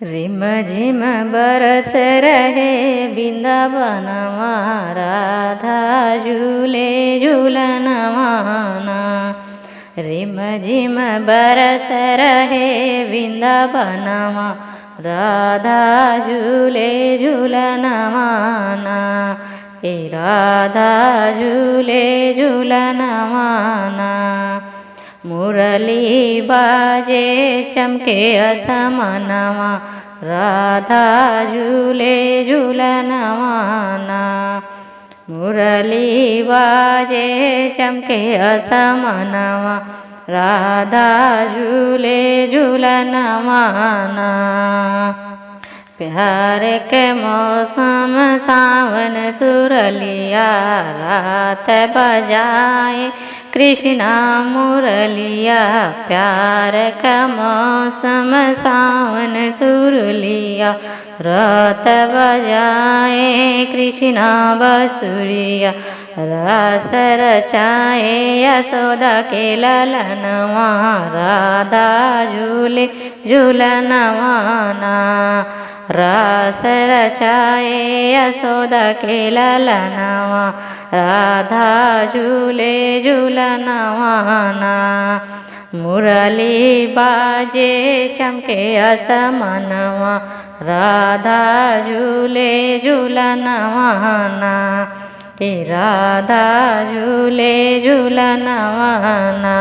रिम झिम बरस रहे वृंदावनमा, राधा झूले झूलनवाना। रिम झिम बरस रहे वृंदावनमा, राधा झूले झूलनवाना। हे राधा झूले झूलनवाना। मुरली बाजे चमके असमनवा, राधा झूले झूलनवाना। मुरली बाजे चमके असमनवा, राधा झूले झूलनवाना। प्यार के मौसम सावन सुरलिया, रात बजाए कृष्णा मुरलिया। प्यार का मौसम सावन सुरलिया, रात बजाए कृष्णा बांसुरिया। रस रचाए यशोदा के ललनवा, राधा झूले झूलनवाना। रस रचाए यशोदा के ललनवा, राधा झूले झूलनवाना। मुरली बाजे चमके असमनवा, राधा झूले झूलनवाना। हे राधा झूले झूलनवाना।